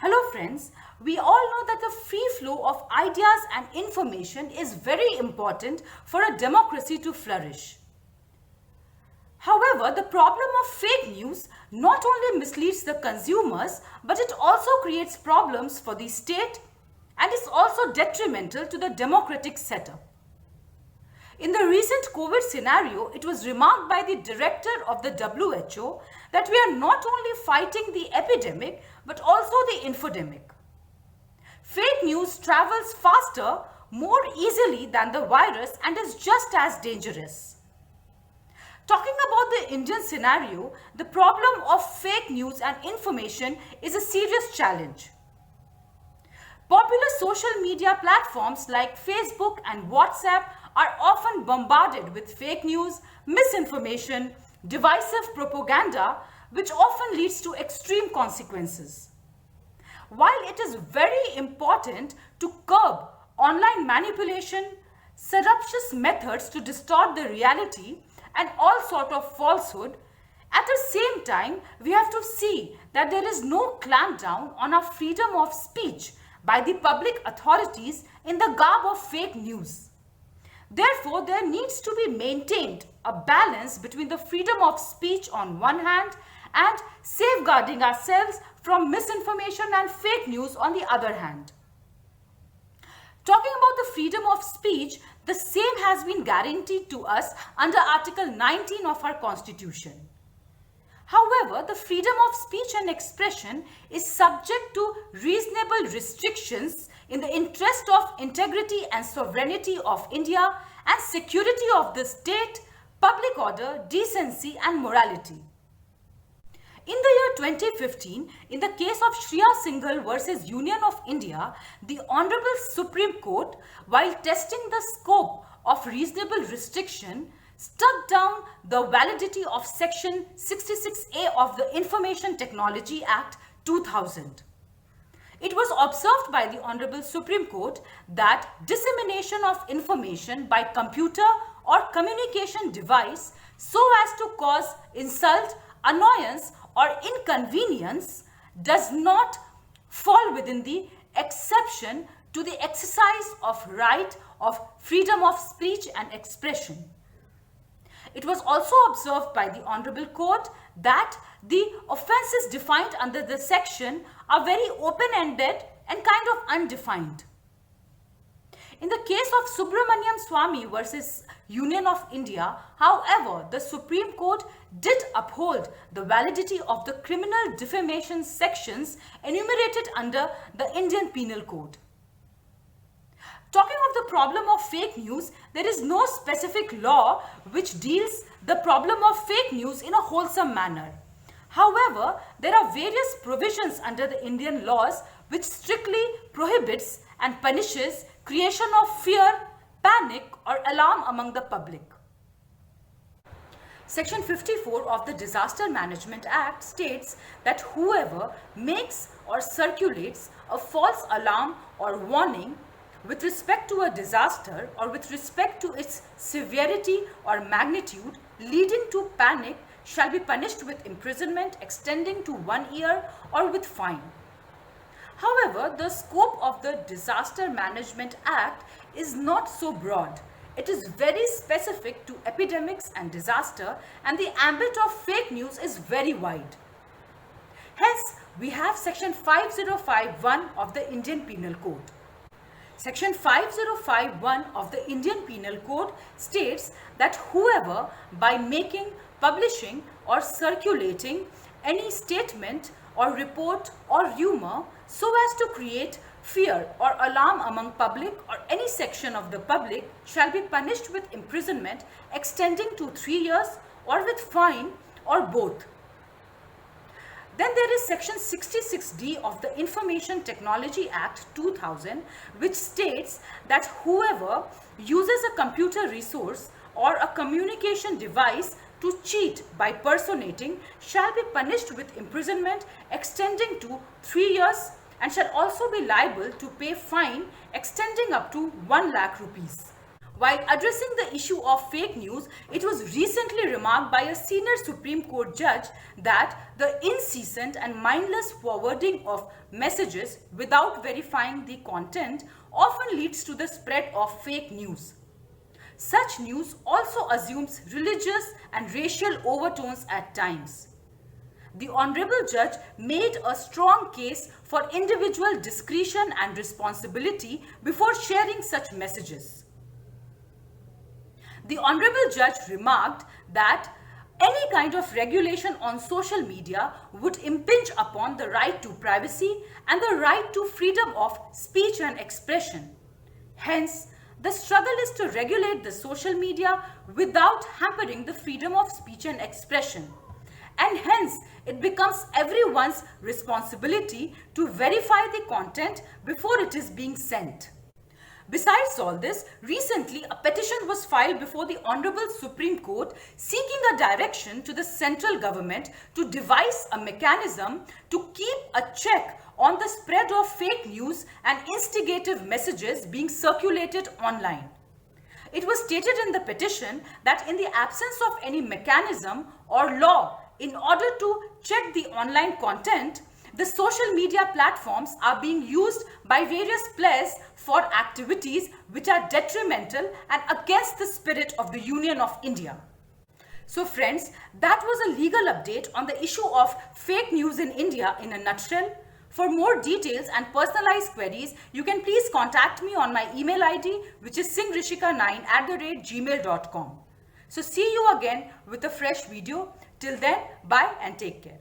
Hello friends, we all know that the free flow of ideas and information is very important for a democracy to flourish. However, the problem of fake news not only misleads the consumers, but it also creates problems for the state and is also detrimental to the democratic setup. In the recent COVID scenario, it was remarked by the director of the WHO that we are not only fighting the epidemic but also the infodemic. Fake news travels faster, more easily than the virus and is just as dangerous. Talking about the Indian scenario, the problem of fake news and information is a serious challenge. Popular social media platforms like Facebook and WhatsApp are often bombarded with fake news, misinformation, divisive propaganda, which often leads to extreme consequences. While it is very important to curb online manipulation, surreptitious methods to distort the reality, and all sort of falsehood, at the same time, we have to see that there is no clampdown on our freedom of speech by the public authorities in the garb of fake news. Therefore, there needs to be maintained a balance between the freedom of speech on one hand and safeguarding ourselves from misinformation and fake news on the other hand. Talking about the freedom of speech, the same has been guaranteed to us under Article 19 of our Constitution. However, the freedom of speech and expression is subject to reasonable restrictions in the interest of integrity and sovereignty of India and security of the state, public order, decency and morality. In the year 2015, in the case of Shreya Singhal versus Union of India, the Honorable Supreme Court, while testing the scope of reasonable restriction, struck down the validity of Section 66A of the Information Technology Act 2000. It was observed by the Honorable Supreme Court that dissemination of information by computer or communication device so as to cause insult, annoyance or inconvenience does not fall within the exception to the exercise of right of freedom of speech and expression. It was also observed by the Honorable Court that the offences defined under the section are very open-ended and kind of undefined. In the case of Subramaniam Swamy versus Union of India, however, the Supreme Court did uphold the validity of the criminal defamation sections enumerated under the Indian Penal Code. Talking of the problem of fake news, there is no specific law which deals the problem of fake news in a wholesome manner. However, there are various provisions under the Indian laws which strictly prohibits and punishes creation of fear, panic or alarm among the public. Section 54 of the Disaster Management Act states that whoever makes or circulates a false alarm or warning with respect to a disaster or with respect to its severity or magnitude leading to panic shall be punished with imprisonment extending to 1 year or with fine. However, the scope of the Disaster Management Act is not so broad. It is very specific to epidemics and disaster, and the ambit of fake news is very wide. Hence, we have Section 5051 of the Indian Penal Code. Section 5051 of the Indian Penal Code states that whoever by making, publishing or circulating any statement or report or rumor so as to create fear or alarm among public or any section of the public shall be punished with imprisonment extending to 3 years or with fine or both. Then there is Section 66D of the Information Technology Act 2000, which states that whoever uses a computer resource or a communication device to cheat by personating shall be punished with imprisonment extending to 3 years and shall also be liable to pay fine extending up to 1 lakh rupees. While addressing the issue of fake news, it was recently remarked by a senior Supreme Court judge that the incessant and mindless forwarding of messages without verifying the content often leads to the spread of fake news. Such news also assumes religious and racial overtones at times. The Honorable Judge made a strong case for individual discretion and responsibility before sharing such messages. The Honorable Judge remarked that any kind of regulation on social media would impinge upon the right to privacy and the right to freedom of speech and expression. Hence, the struggle is to regulate the social media without hampering the freedom of speech and expression. And hence, it becomes everyone's responsibility to verify the content before it is being sent. Besides all this, recently a petition was filed before the Honorable Supreme Court seeking a direction to the central government to devise a mechanism to keep a check on the spread of fake news and instigative messages being circulated online. It was stated in the petition that in the absence of any mechanism or law in order to check the online content, the social media platforms are being used by various players for activities which are detrimental and against the spirit of the Union of India. So friends, that was a legal update on the issue of fake news in India in a nutshell. For more details and personalized queries, you can please contact me on my email ID, which is singrishika9@gmail.com. So see you again with a fresh video. Till then, bye and take care.